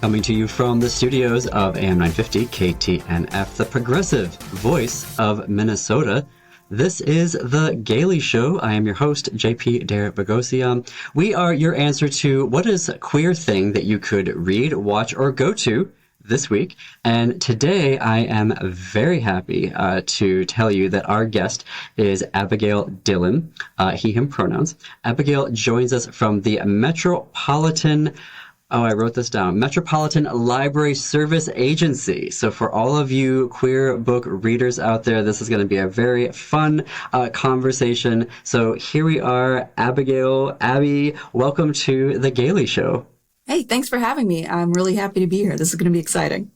Coming to you from the studios of AM 950 KTNF, the progressive voice of Minnesota. This is The Gailey Show. I am your host, JP Dare-Bogosian. We are your answer to what is a queer thing that you could read, watch, or go to this week. And today I am very happy to tell you that our guest is Abigail Dillon, he, him pronouns. Abigail joins us from the Metropolitan Library Service Agency. So for all of you queer book readers out there, this is going to be a very fun conversation. So here we are, Abigail, Abby, welcome to The Gailey Show. Hey, thanks for having me. I'm really happy to be here. This is going to be exciting.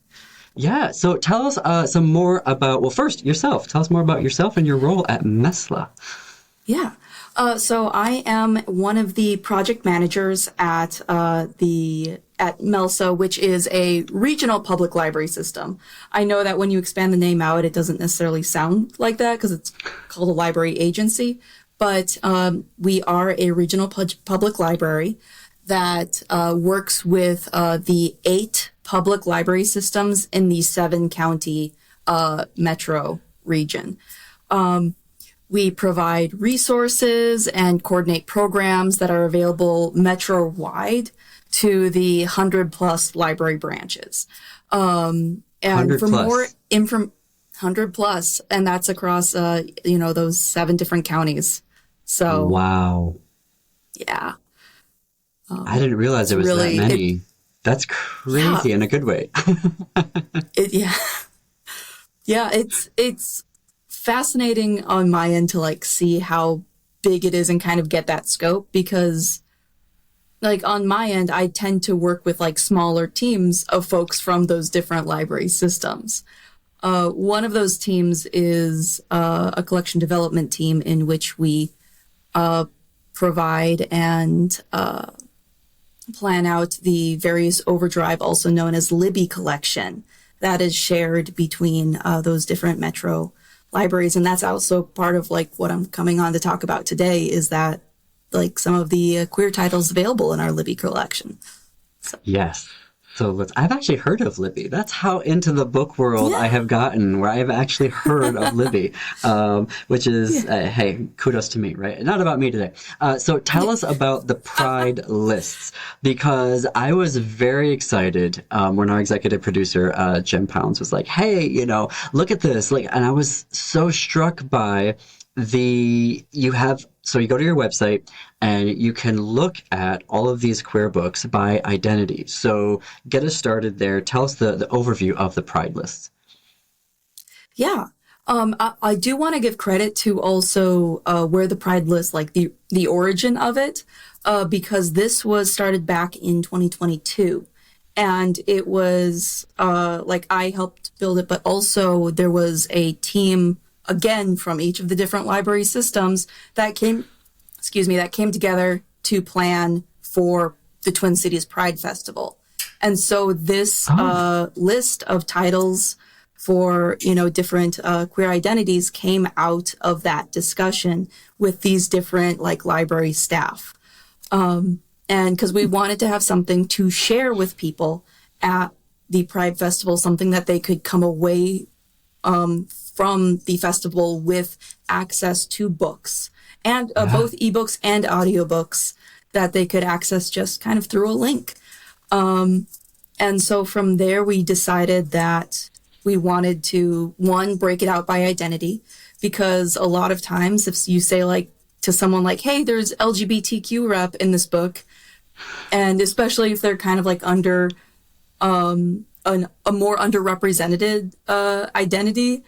Yeah, so tell us some more about, well, first, yourself. Tell us more about yourself and your role at MELSA. Yeah. So I am one of the project managers at MELSA, which is a regional public library system. I know that when you expand the name out, it doesn't necessarily sound like that because it's called a library agency, but we are a regional public library that works with the 8 public library systems in the 7-county metro region. We provide resources and coordinate programs that are available metro-wide to the 100-plus library branches. And for more 100-plus, and that's across, those 7 different counties. So wow. Yeah. I didn't realize there was really, that many. That's crazy in a good way. It's fascinating on my end to see how big it is and kind of get that scope, because on my end, I tend to work with smaller teams of folks from those different library systems. One of those teams is a collection development team in which we provide and plan out the various overdrive, also known as Libby collection, that is shared between those different metro libraries. And that's also part of what I'm coming on to talk about today, is that some of the queer titles available in our Libby collection. So. Yes. So I've actually heard of Libby. That's how into the book world I have gotten, where I have actually heard of Libby, which is, hey, kudos to me, right? Not about me today. So tell us about the Pride lists, because I was very excited when our executive producer, Jen Pounds, was like, hey, look at this. And I was so struck by so you go to your website and you can look at all of these queer books by identity. So get us started there. Tell us the overview of the Pride lists. Yeah. I do want to give credit to also where the Pride list, the origin of it, because this was started back in 2022. And it was I helped build it, but also there was a team, again, from each of the different library systems that came together to plan for the Twin Cities Pride Festival. And so this list of titles for, different queer identities came out of that discussion with these different library staff. And because we wanted to have something to share with people at the Pride Festival, something that they could come away from the festival with access to books and both ebooks and audiobooks that they could access just kind of through a link. And so from there, we decided that we wanted to, one, break it out by identity, because a lot of times if you say to someone hey, there's LGBTQ rep in this book, and especially if they're kind of under a more underrepresented identity,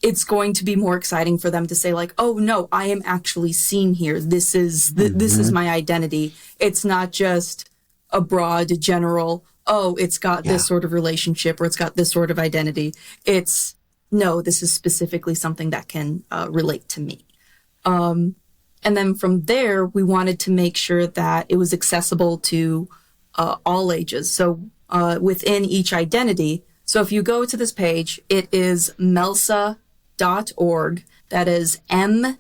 it's going to be more exciting for them to say oh no, I am actually seen here. This is this is my identity. It's not just a broad general, it's got this sort of relationship or it's got this sort of identity. It's no, this is specifically something that can relate to me. And then from there, we wanted to make sure that it was accessible to all ages. So within each identity, so if you go to this page, it is MELSA.org. That is I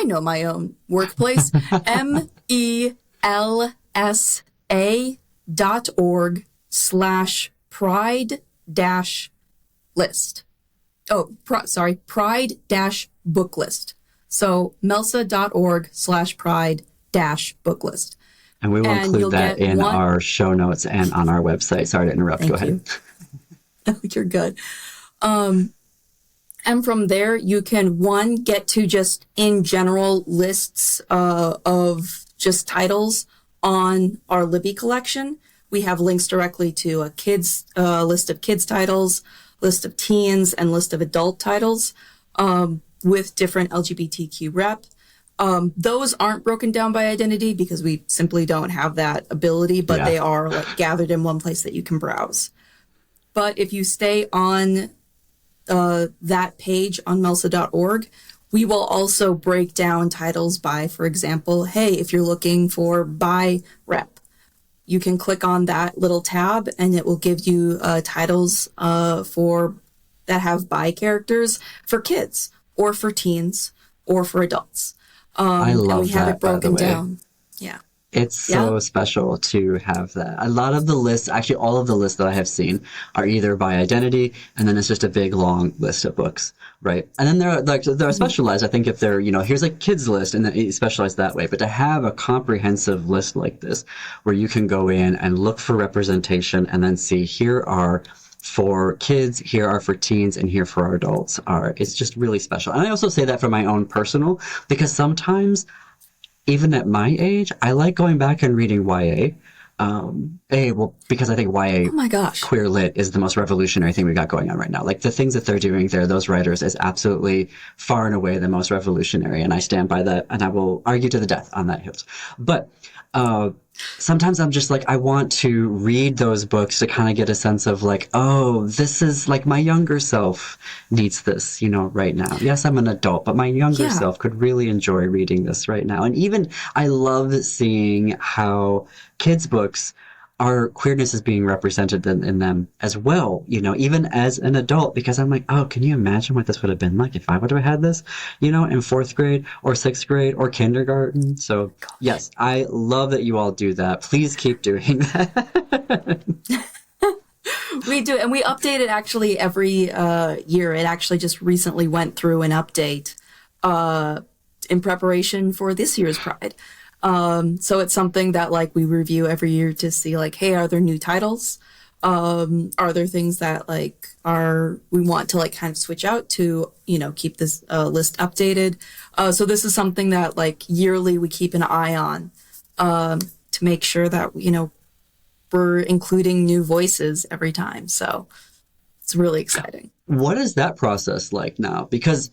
know my own workplace. MELSA melsa.org/pride-list. Pride-book list. So melsa.org/pride-book list. And we will include that in our show notes and on our website. Sorry to interrupt. Go ahead. You're good. And from there, you can, get to just in general lists of just titles on our Libby collection. We have links directly to a kids list of kids titles, list of teens, and list of adult titles with different LGBTQ rep. Those aren't broken down by identity because we simply don't have that ability, but they are like gathered in one place that you can browse. But if you stay on that page on melsa.org, we will also break down titles by, for example, hey, if you're looking for bi rep, you can click on that little tab and it will give you titles that have bi characters for kids or for teens or for adults. I love and we have that, it broken by the way. down. Yeah. It's so special to have that. A lot of the lists, actually all of the lists that I have seen are either by identity, and then it's just a big long list of books, right? And then they're specialized. I think if they're, here's a kids list, and then it's specialized that way. But to have a comprehensive list like this, where you can go in and look for representation, and then see here are for kids, here are for teens, and here for our adults it's just really special. And I also say that for my own personal, because sometimes, even at my age, I like going back and reading YA. Because I think YA queer lit is the most revolutionary thing we got going on right now. Like the things that they're doing there, those writers, is absolutely far and away the most revolutionary. And I stand by that, and I will argue to the death on that hill. But sometimes I'm just like, I want to read those books to kind of get a sense of like, oh, this is like my younger self needs this, right now. Yes, I'm an adult, but my younger self could really enjoy reading this right now. And even I love seeing how kids' books, our queerness is being represented in them as well, even as an adult, because I'm like, oh, can you imagine what this would have been like if I would have had this, in fourth grade or sixth grade or kindergarten? So yes, I love that you all do that. Please keep doing that. We do. And we update it actually every year. It actually just recently went through an update in preparation for this year's Pride. So it's something that like we review every year to see like, hey, are there new titles? Are there things that like we want to like kind of switch out to, keep this list updated? So this is something that like yearly we keep an eye on to make sure that, we're including new voices every time. So it's really exciting. What is that process like now? Because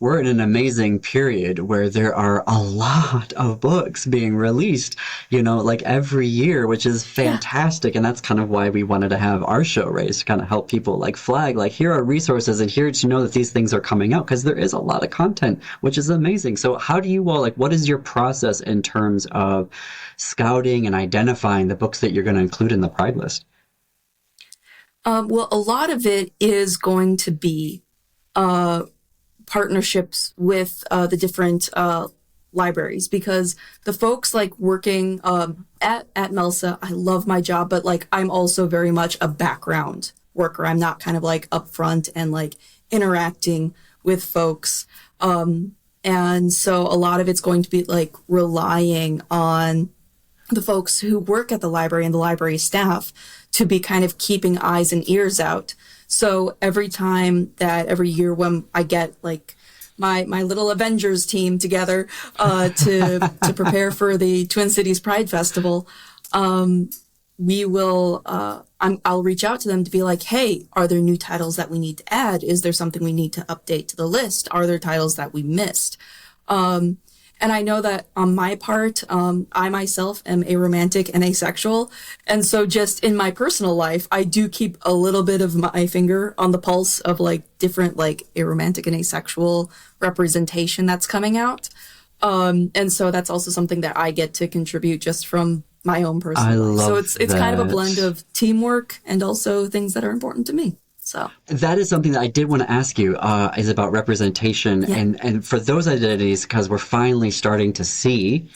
we're in an amazing period where there are a lot of books being released, like every year, which is fantastic. And that's kind of why we wanted to have our show raised to kind of help people like flag, like here are resources and here to know that these things are coming out, because there is a lot of content, which is amazing. So how do you all, like, what is your process in terms of scouting and identifying the books that you're going to include in the Pride list? Well, a lot of it is going to be partnerships with the different libraries, because the folks like working at MELSA, I love my job, but like I'm also very much a background worker. I'm not kind of like up front and like interacting with folks. And so a lot of it's going to be like relying on the folks who work at the library and the library staff to be kind of keeping eyes and ears out. So every year when I get like my little Avengers team together to prepare for the Twin Cities Pride Festival, we will I'll reach out to them to be like, hey, are there new titles that we need to add? Is there something we need to update to the list? Are there titles that we missed? And I know that on my part, I myself am aromantic and asexual. And so just in my personal life, I do keep a little bit of my finger on the pulse of like different like aromantic and asexual representation that's coming out. And so that's also something that I get to contribute just from my own personal life. So it's kind of a blend of teamwork and also things that are important to me. So that is something that I did want to ask you, is about representation and for those identities, because we're finally starting to see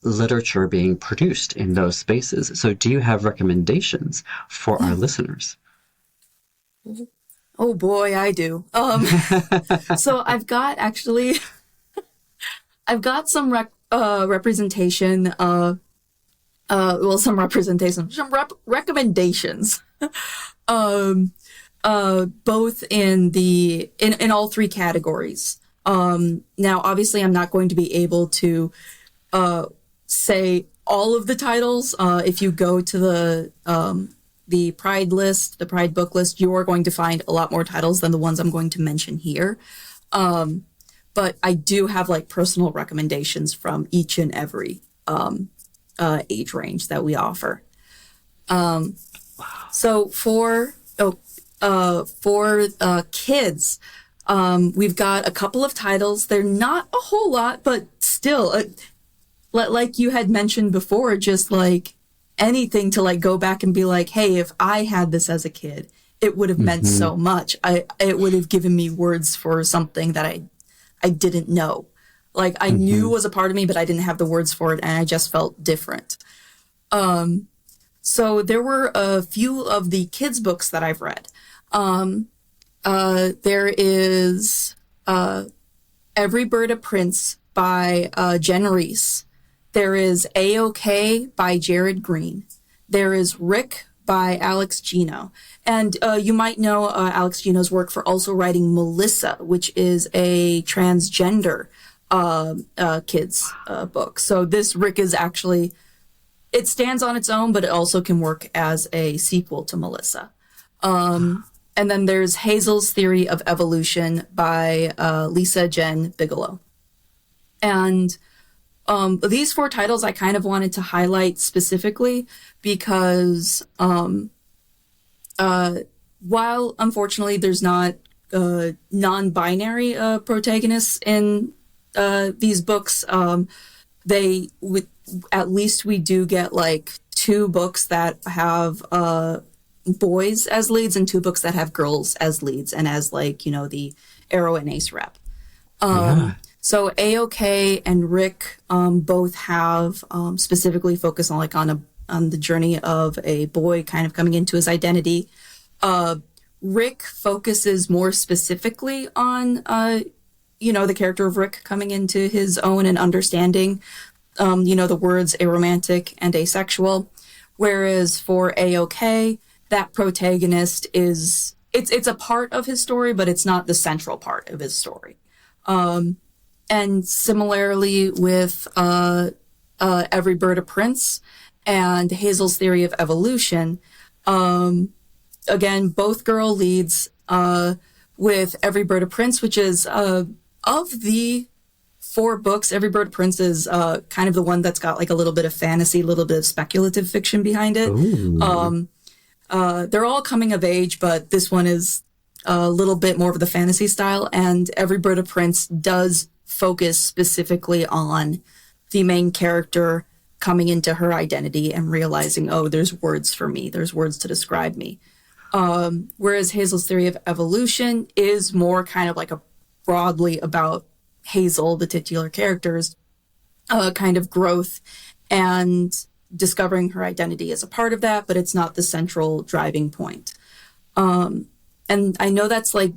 literature being produced in those spaces. So do you have recommendations for our listeners? Oh boy, I do. So I've got some representation, recommendations, both in all three categories. Now, obviously, I'm not going to be able to say all of the titles. If you go to the Pride list, the Pride book list, you are going to find a lot more titles than the ones I'm going to mention here. But I do have like personal recommendations from each and every age range that we offer. So for kids, we've got a couple of titles. They're not a whole lot, but still, like you had mentioned before, just like anything to like go back and be like, hey, if I had this as a kid, it would have meant so much. It would have given me words for something that I didn't know. Like I knew was a part of me, but I didn't have the words for it, and I just felt different. So there were a few of the kids' books that I've read. There is Every Bird a Prince by Jen Reese. There is A-OK by Jared Green. There is Rick by Alex Gino. And you might know Alex Gino's work for also writing MELSA, which is a transgender kids book. So this Rick is actually, it stands on its own, but it also can work as a sequel to MELSA. And then there's Hazel's Theory of Evolution by Lisa Jen Bigelow. And these four titles I kind of wanted to highlight specifically because while unfortunately there's not non-binary protagonists in these books, at least we do get like two books that have boys as leads and two books that have girls as leads and as like, you know, the Arrow and Ace rep. So A-OK and Rick both have specifically focus on like on the journey of a boy kind of coming into his identity. Rick focuses more specifically on the character of Rick coming into his own and understanding the words aromantic and asexual, whereas for A-OK that protagonist is it's a part of his story, but it's not the central part of his story. And similarly with Every Bird a Prince and Hazel's Theory of Evolution, again, both girl leads with Every Bird a Prince, which is of the four books, Every Bird a Prince is kind of the one that's got like a little bit of fantasy, a little bit of speculative fiction behind it. They're all coming of age, but this one is a little bit more of the fantasy style, and Every Bird a Prince does focus specifically on the main character coming into her identity and realizing, oh, there's words for me, there's words to describe me. Whereas Hazel's Theory of Evolution is more kind of like a broadly about Hazel, the titular character's kind of growth and discovering her identity as a part of that, but it's not the central driving point. And I know that's like,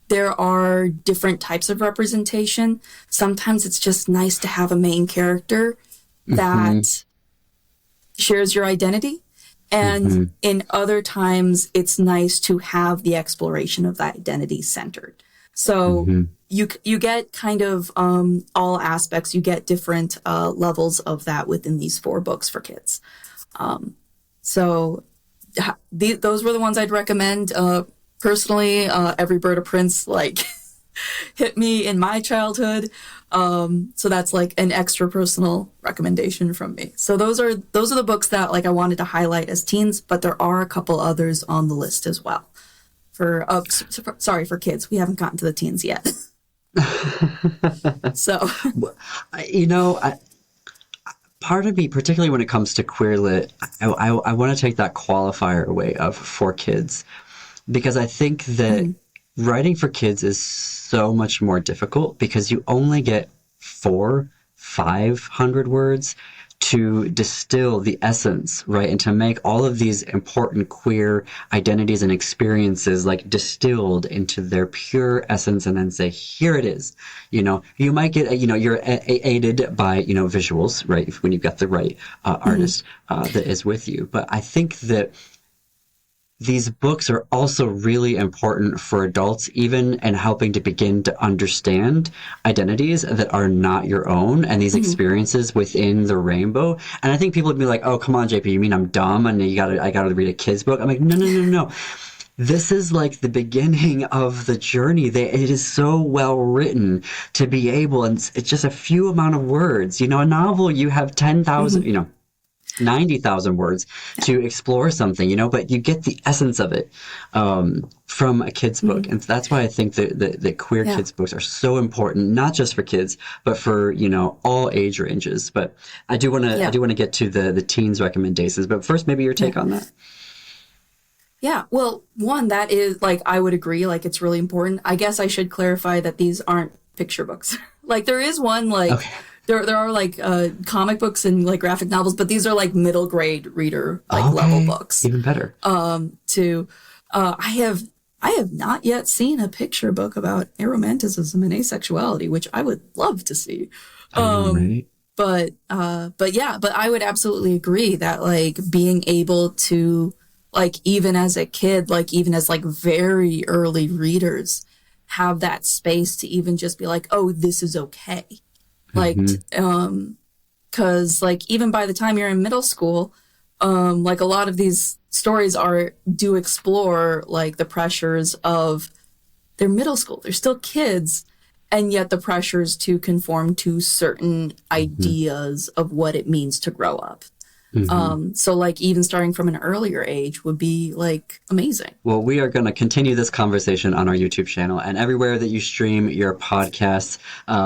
there are different types of representation. Sometimes it's just nice to have a main character that shares your identity. And in other times, it's nice to have the exploration of that identity centered. So you get kind of all aspects. You get different levels of that within these four books for kids. So those were the ones I'd recommend. Personally, Every Bird a Prince, like, hit me in my childhood. So that's like an extra personal recommendation from me. So those are the books that like I wanted to highlight as teens, but there are a couple others on the list as well. For kids. We haven't gotten to the teens yet. So, part of me, particularly when it comes to queer lit, I want to take that qualifier away of for kids. Because I think that writing for kids is so much more difficult because you only get 500 words to distill the essence, right? And to make all of these important queer identities and experiences like distilled into their pure essence and then say, here it is. You might get, you're aided by, visuals, right? When you've got the right artist that is with you. But I think that these books are also really important for adults, even in helping to begin to understand identities that are not your own and these experiences within the rainbow. And I think people would be like, oh, come on, JP, you mean I'm dumb and I gotta read a kid's book? I'm like, no. This is like the beginning of the journey. It is so well written to be able, and it's just a few amount of words. A novel, you have 10,000, 90,000 words to explore something, but you get the essence of it from a kid's book. And that's why I think that queer kids' books are so important, not just for kids, but for, all age ranges. But I do want to get to the teens recommendations. But first, maybe your take on that. Yeah, well, one, that is, like, I would agree, like, it's really important. I guess I should clarify that these aren't picture books. Like, there is one, like... Okay. There are like comic books and like graphic novels, but these are like middle grade reader level books. Even better. I have not yet seen a picture book about aromanticism and asexuality, which I would love to see. Right. But I would absolutely agree that like being able to like even as a kid, like even as like very early readers, have that space to even just be like, oh, this is okay. Like, cause like even by the time you're in middle school, like a lot of these stories do explore like the pressures of their middle school. They're still kids, and yet the pressures to conform to certain ideas of what it means to grow up. So like even starting from an earlier age would be like amazing. Well, we are going to continue this conversation on our YouTube channel and everywhere that you stream your podcasts.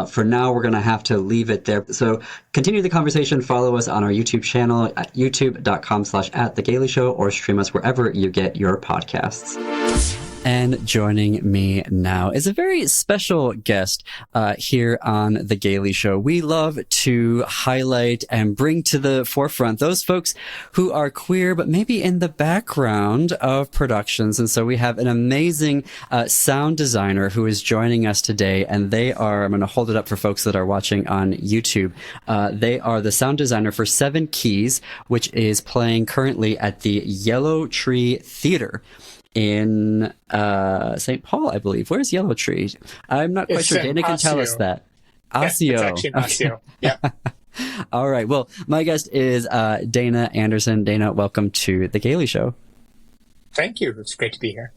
For now, we're going to have to leave it there. So continue the conversation. Follow us on our YouTube channel at youtube.com/@thegailyshow or stream us wherever you get your podcasts. And joining me now is a very special guest here on The Gailey Show. We love to highlight and bring to the forefront those folks who are queer, but maybe in the background of productions. And so we have an amazing sound designer who is joining us today. And they are, I'm going to hold it up for folks that are watching on YouTube. They are the sound designer for 7 Keys, which is playing currently at the Yellow Tree Theater in St. Paul, I believe. Where's Yellow Tree? I'm not quite sure. Dana can tell us that. Osseo. Yeah, it's actually Osseo. Yeah. All right. Well, my guest is Dana Anderson. Dana, welcome to The Gailey Show. Thank you. It's great to be here.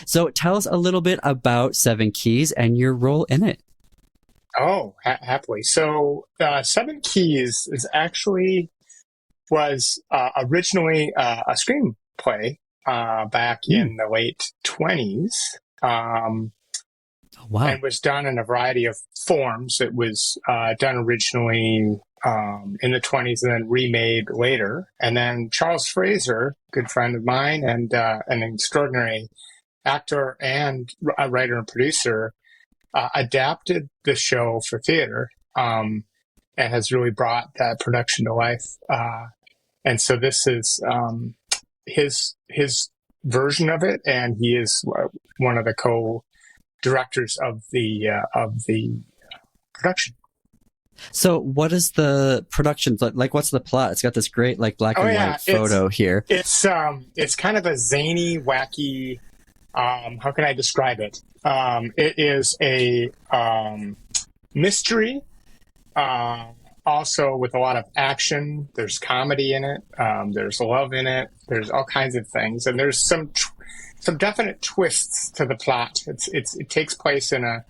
So tell us a little bit about 7 Keys and your role in it. Oh, happily. So 7 Keys was originally a screenplay back in the late 20s. Wow. And was done in a variety of forms. It was done originally in the 20s and then remade later. And then Charles Fraser, good friend of mine and an extraordinary actor and a writer and producer, adapted the show for theater and has really brought that production to life. And so this is his version of it, and he is one of the co-directors of the production. So what is the production like? What's the plot? It's got this great like black and white photo here. It's kind of a zany, wacky. How can I describe it? It is a mystery. Also with a lot of action. There's comedy in it. There's love in it. There's all kinds of things, and there's some definite twists to the plot. It takes place in a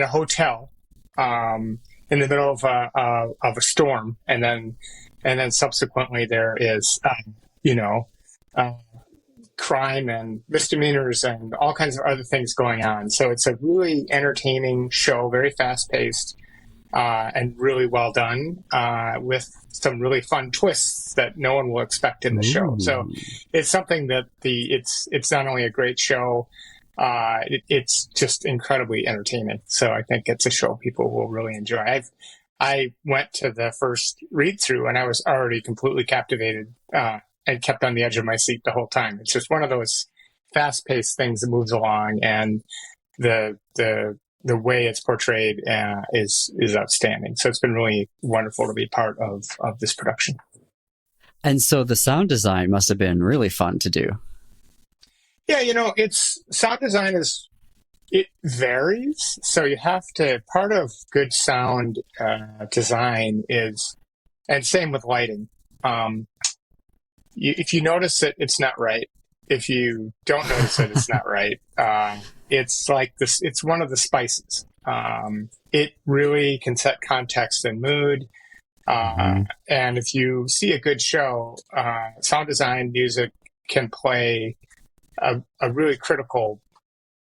hotel in the middle of a storm, and then subsequently there is crime and misdemeanors and all kinds of other things going on. So it's a really entertaining show, very fast paced. And really well done, with some really fun twists that no one will expect in the show. So it's something that it's not only a great show, it's just incredibly entertaining. So I think it's a show people will really enjoy. I went to the first read through and I was already completely captivated and kept on the edge of my seat the whole time. It's just one of those fast paced things that moves along, and the way it's portrayed is outstanding. So it's been really wonderful to be part of this production. And so the sound design must have been really fun to do. Yeah, it's sound design it varies. So you have to, part of good sound design is, and same with lighting. If you notice it, it's not right. If you don't notice it, it's not right. It's like this, it's one of the spices. It really can set context and mood. And if you see a good show, sound design, music can play a really critical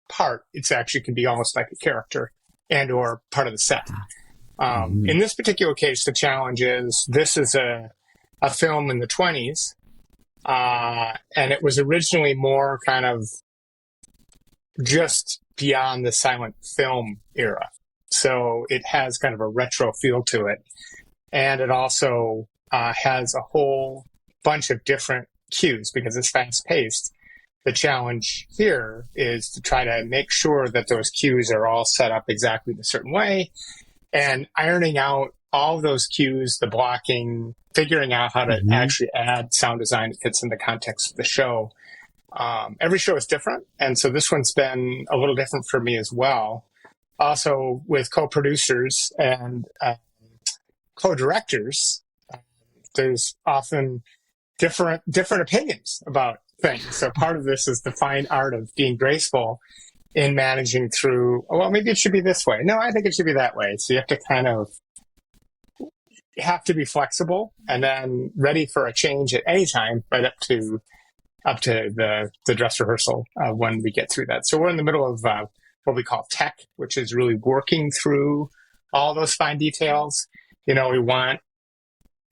part. It's actually can be almost like a character and or part of the set. In this particular case, the challenge is this is a film in the 1920s, and it was originally more kind of just beyond the silent film era. So it has kind of a retro feel to it. And it also has a whole bunch of different cues because it's fast paced. The challenge here is to try to make sure that those cues are all set up exactly the certain way, and ironing out all of those cues, the blocking, figuring out how to actually add sound design that fits in the context of the show. Every show is different, and so this one's been a little different for me as well. Also, with co-producers and co-directors, there's often different opinions about things. So part of this is the fine art of being graceful in managing through, well, maybe it should be this way. No, I think it should be that way. So you have to be flexible and then ready for a change at any time, right up to the dress rehearsal when we get through that. So we're in the middle of what we call tech, which is really working through all those fine details. We want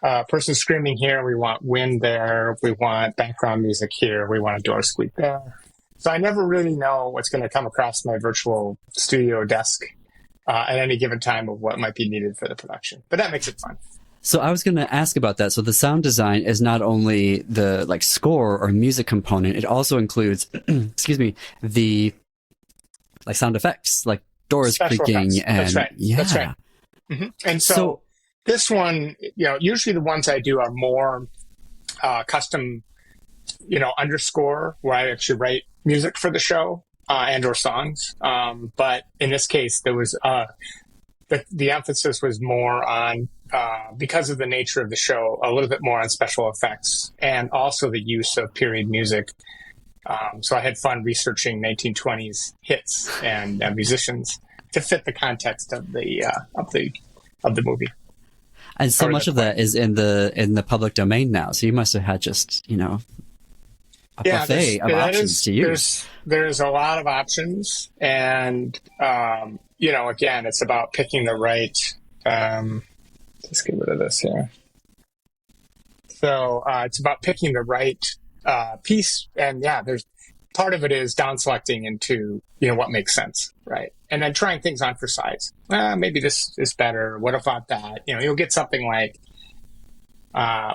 a person screaming here, we want wind there, we want background music here, we want a door squeak there. So I never really know what's going to come across my virtual studio desk at any given time of what might be needed for the production. But that makes it fun. So I was going to ask about that. So the sound design is not only the score or music component, it also includes, excuse me, the sound effects, like doors Special creaking. Effects. And that's right. Yeah. That's right. And so this one, usually the ones I do are more custom, underscore, where I actually write music for the show and or songs. But in this case, there was the emphasis was more on, because of the nature of the show, a little bit more on special effects and also the use of period music. So I had fun researching 1920s hits and musicians to fit the context of the movie. And so much of that is in the public domain now. So you must have had just, a buffet of options to use. There's a lot of options. And, again, it's about picking the right, let's get rid of this here. So it's about picking the right piece. And there's part of it is down selecting into, what makes sense, right? And then trying things on for size. Maybe this is better. What about that? You'll get something like,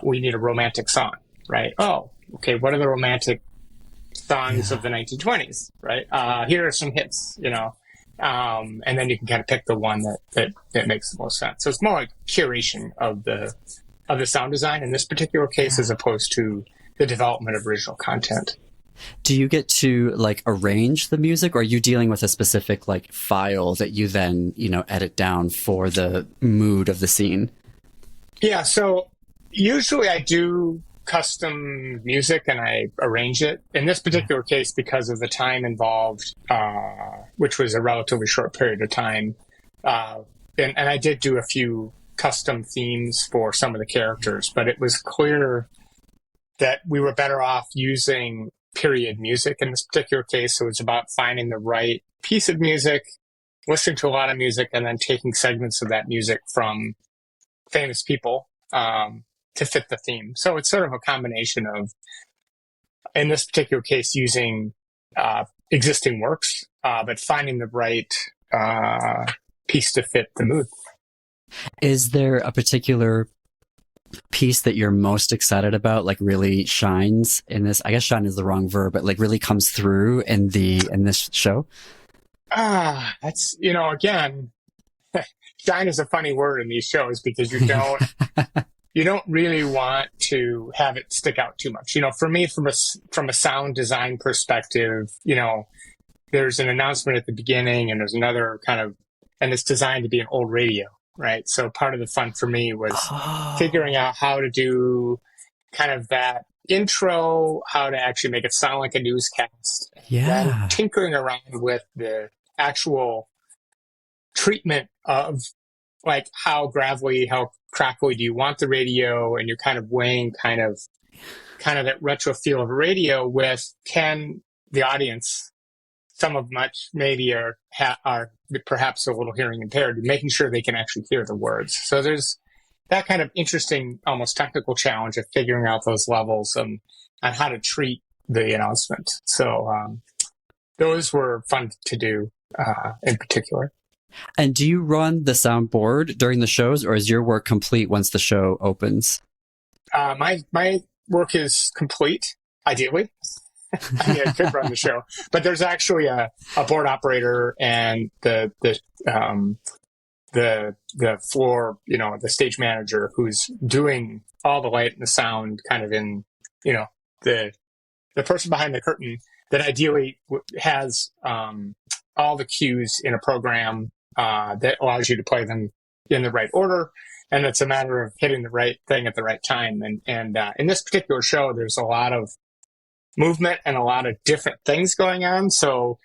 we need a romantic song, right? Oh, okay. What are the romantic songs of the 1920s, right? Here are some hits, and then you can kind of pick the one that makes the most sense. So it's more like curation of the sound design in this particular case, as opposed to the development of original content. Do you get to arrange the music, or are you dealing with a specific file that you then, edit down for the mood of the scene? Yeah. So usually I do custom music and I arrange it. In this particular case, because of the time involved, which was a relatively short period of time, and I did do a few custom themes for some of the characters, but it was clear that we were better off using period music in this particular case. So it's about finding the right piece of music, listening to a lot of music, and then taking segments of that music from famous people to fit the theme. So it's sort of a combination of, in this particular case, using existing works, but finding the right piece to fit the mood. Is there a particular piece that you're most excited about, like really shines in this? I guess shine is the wrong verb, but like really comes through in this show? That's, again, shine is a funny word in these shows because you don't really want to have it stick out too much. For me, from a sound design perspective, there's an announcement at the beginning and there's another and it's designed to be an old radio, right? So part of the fun for me was figuring out how to do kind of that intro, how to actually make it sound like a newscast. Yeah. Then tinkering around with the actual treatment of like how gravelly, how crackly do you want the radio, and you're kind of weighing kind of that retro feel of a radio with, can the audience, some of much maybe are perhaps a little hearing impaired, making sure they can actually hear the words. So there's that kind of interesting, almost technical challenge of figuring out those levels on how to treat the announcement. So those were fun to do in particular. And do you run the soundboard during the shows, or is your work complete once the show opens? My work is complete, ideally. I mean, I could run the show, but there's actually a board operator and the floor, the stage manager who's doing all the light and the sound kind of in, the person behind the curtain that ideally has all the cues in a program that allows you to play them in the right order. And it's a matter of hitting the right thing at the right time. And in this particular show, there's a lot of movement and a lot of different things going on. So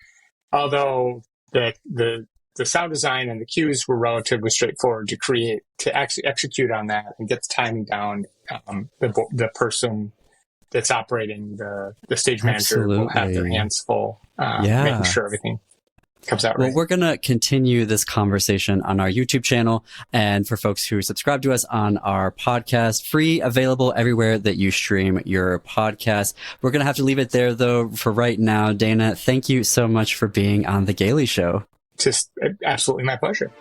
although the sound design and the cues were relatively straightforward to actually execute on that and get the timing down, the person that's operating the stage manager will have their hands full, making sure everything comes out right. Well, we're going to continue this conversation on our YouTube channel. And for folks who subscribe to us on our podcast, free, available everywhere that you stream your podcast. We're going to have to leave it there, though, for right now. Dana, thank you so much for being on The Gailey Show. Just absolutely my pleasure.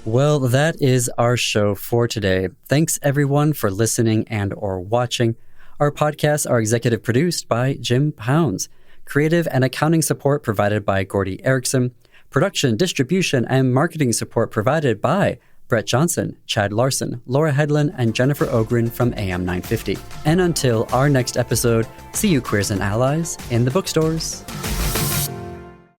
Well, that is our show for today. Thanks, everyone, for listening and or watching. Our podcasts are executive produced by Jim Pounds. Creative and accounting support provided by Gordy Erickson. Production, distribution, and marketing support provided by Brett Johnson, Chad Larson, Laura Headland, and Jennifer Ogren from AM 950. And until our next episode, see you queers and allies in the bookstores.